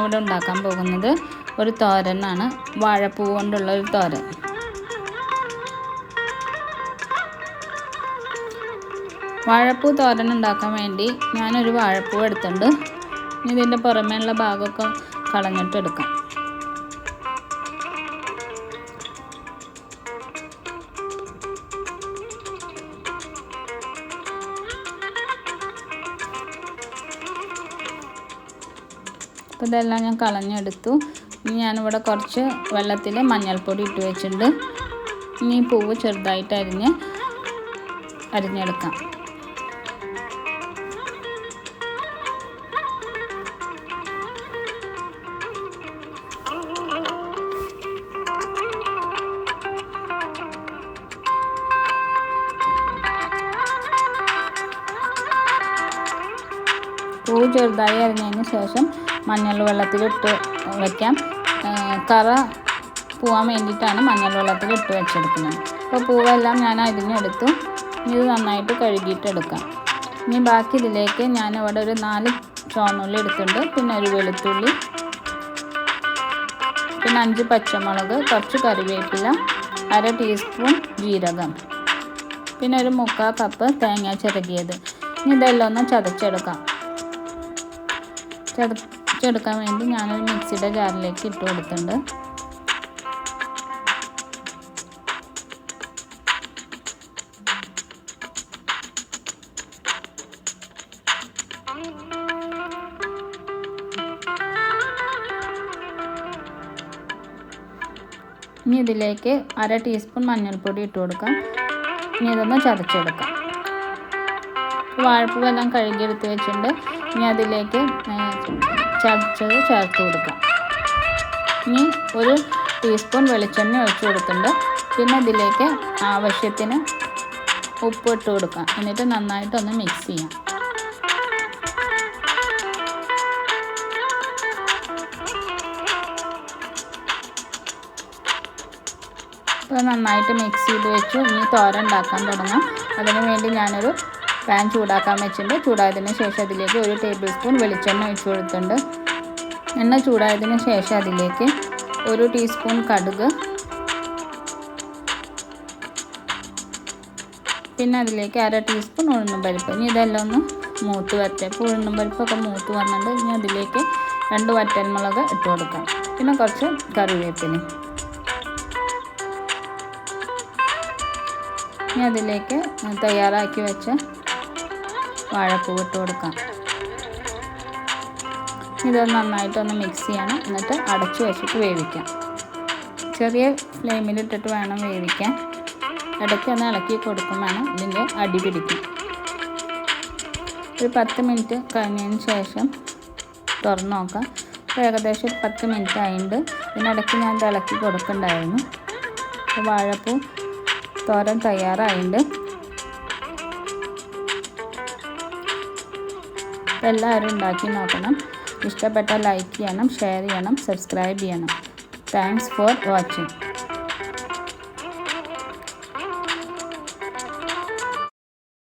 ഞാനിവിടെ ഉണ്ടാക്കാൻ പോകുന്നത് ഒരു തോരനാണ്. വാഴപ്പൂ കൊണ്ടുള്ള ഒരു തോരൻ. വാഴപ്പൂ തോരൻ ഉണ്ടാക്കാൻ വേണ്ടി ഞാനൊരു വാഴപ്പൂ എടുത്തിട്ടുണ്ട്. ഇതിൻ്റെ പുറമേയുള്ള ഭാഗമൊക്കെ കളഞ്ഞിട്ട് എടുക്കാം. അപ്പോൾ ഇതെല്ലാം ഞാൻ കളഞ്ഞെടുത്തു. ഇനി ഞാനിവിടെ കുറച്ച് വെള്ളത്തിൽ മഞ്ഞൾപ്പൊടി ഇട്ട് വെച്ചിട്ടുണ്ട്. ഇനി പൂവ് ചെറുതായിട്ട് അരിഞ്ഞെടുക്കാം. പൂവ് ചെറുതായി അരിഞ്ഞതിന് ശേഷം മഞ്ഞൾ വെള്ളത്തിലിട്ട് വയ്ക്കാം. കറ പോവാൻ വേണ്ടിയിട്ടാണ് മഞ്ഞൾ വെള്ളത്തിൽ ഇട്ട് വെച്ചെടുക്കുന്നത്. അപ്പോൾ പൂവെല്ലാം ഞാൻ അരിഞ്ഞെടുത്തു. ഇത് നന്നായിട്ട് കഴുകിയിട്ടെടുക്കാം. ഇനി ബാക്കി ഇതിലേക്ക് ഞാനിവിടെ ഒരു 4 ചുവന്നുള്ളി എടുത്തിട്ടുണ്ട്. പിന്നെ ഒരു വെളുത്തുള്ളി, പിന്നെ 5 പച്ചമുളക്, കുറച്ച് കറിവേപ്പില, 1/2 ടീസ്പൂൺ ജീരകം, പിന്നെ ഒരു 3/4 കപ്പ് തേങ്ങ ചിരകിയത്. ഇനി ഇതെല്ലാം ഒന്ന് ചതച്ചെടുക്കാം. ചതച്ചെടുക്കാൻ വേണ്ടി ഞാനൊരു മിക്സിയുടെ ജാറിലേക്ക് ഇട്ട് കൊടുത്തിട്ടുണ്ട്. ഇനി ഇതിലേക്ക് 1/2 ടീസ്പൂൺ മഞ്ഞൾപ്പൊടി ഇട്ട് കൊടുക്കാം. ഇനി ഇതൊന്ന് ചതച്ചെടുക്കാം. വാഴപ്പൂവെല്ലാം കഴുകിയെടുത്ത് വെച്ചിട്ടുണ്ട്. ഇനി അതിലേക്ക് ചതച്ചത് ചേർത്ത് കൊടുക്കാം. ഇനി 1 ടീസ്പൂൺ വെളിച്ചെണ്ണ ഒഴിച്ച് കൊടുത്തിട്ടുണ്ട്. പിന്നെ ഇതിലേക്ക് ആവശ്യത്തിന് ഉപ്പ് ഇട്ട് കൊടുക്കാം. എന്നിട്ട് നന്നായിട്ടൊന്ന് മിക്സ് ചെയ്യാം. ഇപ്പോൾ നന്നായിട്ട് മിക്സ് ചെയ്ത് വെച്ചു. ഇനി തോരൻ ഉണ്ടാക്കാൻ തുടങ്ങാം. അതിനു വേണ്ടി ഞാനൊരു പാൻ ചൂടാക്കാൻ വെച്ചിട്ടുണ്ട്. ചൂടായതിന് ശേഷം അതിലേക്ക് 1 ടേബിൾ സ്പൂൺ വെളിച്ചെണ്ണ ഒഴിച്ച് കൊടുത്തിട്ടുണ്ട്. എണ്ണ ചൂടായതിന് ശേഷം അതിലേക്ക് 1 ടീസ്പൂൺ കടുക്, പിന്നെ അതിലേക്ക് 1/2 ടീസ്പൂൺ ഉഴുന്നുപരിപ്പ്. ഇനി ഇതെല്ലാം ഒന്ന് മൂത്ത് വരട്ടെ. ഇപ്പോൾ ഉഴുന്നുപരിപ്പൊക്കെ മൂത്ത് വന്നിട്ട് ഇനി അതിലേക്ക് 2 വറ്റൽമുളക് ഇട്ട് കൊടുക്കാം. പിന്നെ കുറച്ച് കറിവേപ്പില. ഇനി അതിലേക്ക് തയ്യാറാക്കി വെച്ച വാഴപ്പൂ ഇട്ട് കൊടുക്കാം. ഇത് നന്നായിട്ടൊന്ന് മിക്സ് ചെയ്യണം. എന്നിട്ട് അടച്ചു വെച്ചിട്ട് വേവിക്കാം. ചെറിയ ഫ്ലെയിമിലിട്ടിട്ട് വേണം വേവിക്കാൻ. ഇടയ്ക്ക് ഒന്ന് ഇളക്കി കൊടുക്കും വേണം, ഇതിൻ്റെ അടി പിടിക്കും. ഒരു 10 മിനിറ്റ് കഴിഞ്ഞതിന് ശേഷം തുറന്ന് നോക്കാം. ഇപ്പോൾ ഏകദേശം 10 മിനിറ്റ് ആയിട്ടുണ്ട്. ഇതിനിടയ്ക്ക് ഞാൻ ഇളക്കി കൊടുക്കുന്നുണ്ടായിരുന്നു. അപ്പോൾ വാഴപ്പൂ തോരൻ തയ്യാറായിട്ടുണ്ട്. എല്ലാവരും ഉണ്ടാക്കി നോക്കണം. ഇഷ്ടപ്പെട്ടാൽ ലൈക്ക് ചെയ്യണം, ഷെയർ ചെയ്യണം, സബ്സ്ക്രൈബ് ചെയ്യണം. Thanks for watching.